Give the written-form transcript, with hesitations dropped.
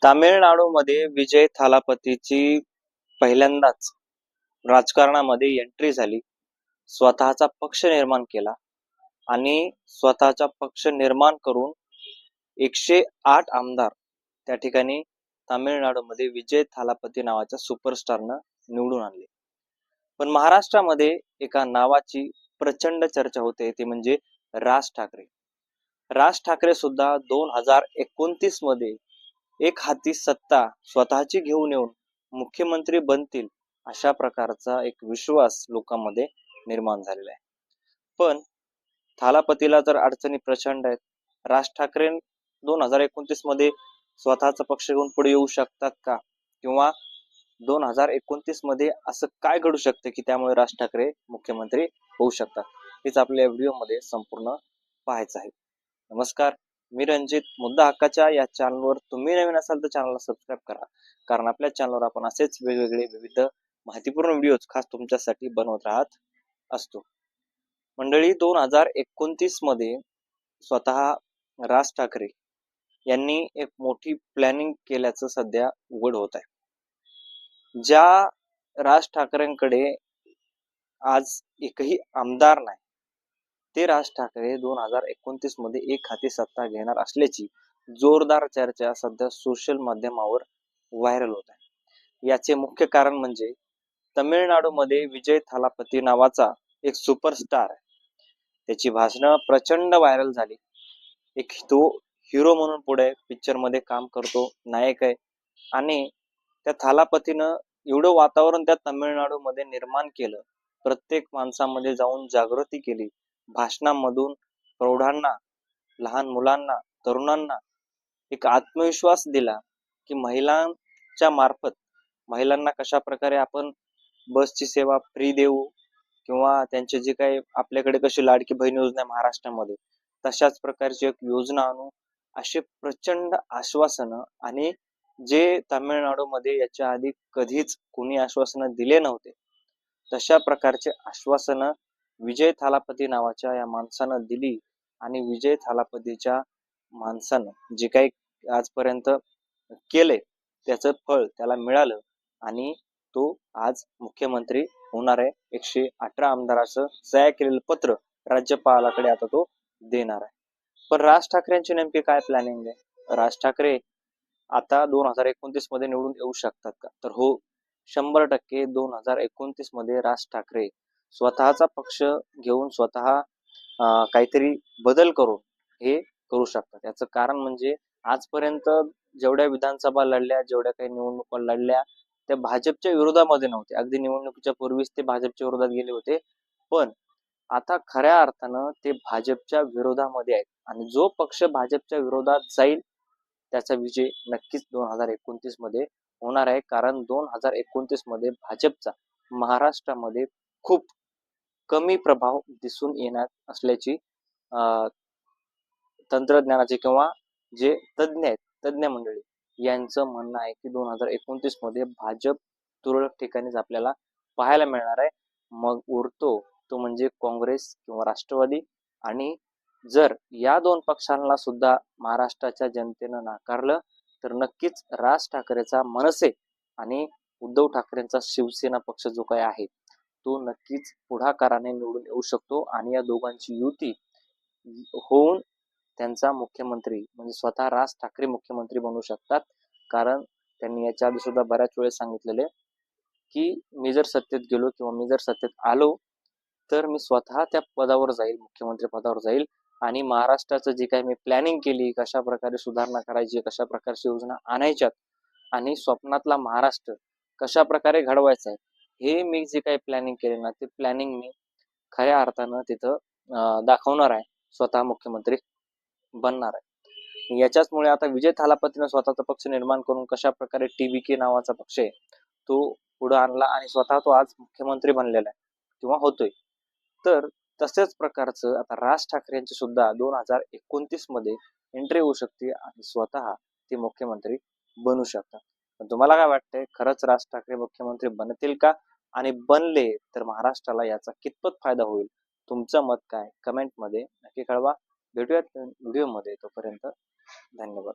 तामिळनाडूमध्ये विजय थालापतीची पहिल्यांदाच राजकारणामध्ये एंट्री झाली. स्वतःचा पक्ष निर्माण केला आणि स्वतःचा पक्ष निर्माण करून 108 आमदार त्या ठिकाणी तामिळनाडूमध्ये विजय थालापती नावाच्या सुपरस्टारनं निवडून आणले. पण महाराष्ट्रामध्ये एका नावाची प्रचंड चर्चा होते, ती म्हणजे राज ठाकरे. राज ठाकरे सुद्धा 2029 मध्ये एक हाती सत्ता स्वतःची घेऊन येऊन मुख्यमंत्री बनतील अशा प्रकारचा एक विश्वास लोकांमध्ये निर्माण झालेला आहे. पण थालापतीला तर अडचणी प्रचंड आहेत. राज ठाकरे 2029 मध्ये स्वतःचा पक्ष घेऊन पुढे येऊ शकतात का, किंवा 2029 मध्ये असं काय घडू शकतं की त्यामुळे राज ठाकरे मुख्यमंत्री होऊ शकतात, हेच आपल्या व्हिडिओमध्ये संपूर्ण पाहायचं आहे. नमस्कार, मी रणजित. मुद्दा हक्काच्या या चॅनलवर तुम्ही नवीन असाल तर चॅनलला सबस्क्राईब करा, कारण आपल्या चॅनलवर आपण असेच वेगवेगळे विविध माहितीपूर्ण व्हिडिओज खास तुमच्यासाठी बनवत राहत असतो. मंडळी, 2029 मध्ये स्वतः राज ठाकरे यांनी एक मोठी प्लॅनिंग केल्याचं सध्या उघड होत आहे. ज्या राज ठाकरेंकडे आज एकही आमदार नाही, ते राज ठाकरे 2029 मध्ये एक हाती सत्ता घेणार असल्याची जोरदार चर्चा सध्या सोशल माध्यमावर व्हायरल होत आहे. याचे मुख्य कारण म्हणजे तमिळनाडूमध्ये विजय थालापती नावाचा एक सुपरस्टार आहे. त्याची भाषणं प्रचंड व्हायरल झाली. एक तो हिरो म्हणून पुढे पिक्चर मध्ये काम करतो, नायक आहे. आणि त्या थालापतीनं एवढं वातावरण त्या तमिळनाडूमध्ये निर्माण केलं, प्रत्येक माणसामध्ये जाऊन जागृती केली. भाषणांमधून प्रौढांना, लहान मुलांना, तरुणांना एक आत्मविश्वास दिला की महिलांच्या मार्फत महिलांना कशा प्रकारे आपण बसची सेवा फ्री देऊ, किंवा त्यांचे जे काही आपल्याकडे कशी लाडकी बहीण योजना आहे महाराष्ट्रामध्ये, तशाच प्रकारची एक योजना आणू, असे प्रचंड आश्वासनं, आणि जे तामिळनाडूमध्ये याच्या आधी कधीच कोणी आश्वासनं दिले नव्हते तशा प्रकारचे आश्वासनं विजय थालापती नावाच्या या माणसानं दिली. आणि विजय थालापतीच्या माणसानं जे काही आजपर्यंत केले त्याचं फळ त्याला मिळालं, आणि तो आज मुख्यमंत्री होणार आहे. 118 आमदाराचं सह्या केलेलं पत्र राज्यपालाकडे आता तो देणार आहे. पण राज ठाकरेंची नेमकी काय प्लॅनिंग आहे? राज ठाकरे आता 2029 मध्ये निवडून येऊ शकतात का? तर हो, 100% 2029 मध्ये राज ठाकरे स्वतःचा पक्ष घेऊन स्वतः काहीतरी बदल करून हे करू शकतात. याचं कारण म्हणजे आजपर्यंत जेवढ्या विधानसभा लढल्या, जेवढ्या काही निवडणुका लढल्या, त्या भाजपच्या विरोधामध्ये नव्हते. अगदी निवडणुकीच्या पूर्वीच ते भाजपच्या विरोधात गेले होते, पण आता खऱ्या अर्थानं ते भाजपच्या विरोधामध्ये आहेत. आणि जो पक्ष भाजपच्या विरोधात जाईल त्याचा विजय नक्कीच 2029 मध्ये होणार आहे. कारण 2029 मध्ये भाजपचा महाराष्ट्रामध्ये खूप कमी प्रभाव दिसून येणार असल्याची तंत्रज्ञानाचे किंवा जे तज्ज्ञ आहेत, तज्ज्ञ मंडळी यांचं म्हणणं आहे की 2029 मध्ये भाजप तुरळक ठिकाणीच आपल्याला पाहायला मिळणार आहे. मग उरतो तो म्हणजे काँग्रेस किंवा राष्ट्रवादी. आणि जर या दोन पक्षांना सुद्धा महाराष्ट्राच्या जनतेनं नाकारलं तर नक्कीच राज ठाकरेचा मनसे आणि उद्धव ठाकरेंचा शिवसेना पक्ष जो काही आहे तो नक्कीच पुढाकाराने निवडून येऊ शकतो, आणि या दोघांची युती होऊन त्यांचा मुख्यमंत्री म्हणजे स्वतः राज ठाकरे मुख्यमंत्री बनू शकतात. कारण त्यांनी याच्या आधी सुद्धा बऱ्याच वेळेस सांगितलेले की मी जर सत्तेत गेलो किंवा मी जर सत्तेत आलो तर मी स्वतः त्या पदावर जाईल, मुख्यमंत्री पदावर जाईल, आणि महाराष्ट्राचं जे काही मी प्लॅनिंग केली, कशा प्रकारे सुधारणा करायची, कशा प्रकारची योजना आणायच्यात, आणि स्वप्नातला महाराष्ट्र कशा प्रकारे घडवायचा आहे, हे मी जे काही प्लॅनिंग केले ना, ते प्लॅनिंग मी खऱ्या अर्थानं तिथं दाखवणार आहे, स्वतः मुख्यमंत्री बनणार आहे. याच्याचमुळे आता विजय थालापतीनं स्वतःचा पक्ष निर्माण करून कशा प्रकारे TVK नावाचा पक्ष आहे तो पुढे आणला, आणि स्वतः तो आज मुख्यमंत्री बनलेला आहे किंवा होतोय. तर तशाच प्रकारचं आता राज ठाकरे यांची सुद्धा 2029 मध्ये एंट्री होऊ शकते आणि स्वतः ते मुख्यमंत्री बनू शकतात. पण तुम्हाला काय वाटतंय, खरंच राज ठाकरे मुख्यमंत्री बनतील का? आणि बनले तर महाराष्ट्राला याचा कितपत फायदा होईल? तुमचं मत काय? कमेंट मध्ये नक्की कळवा. भेटूयात व्हिडिओ मध्ये. तोपर्यंत धन्यवाद.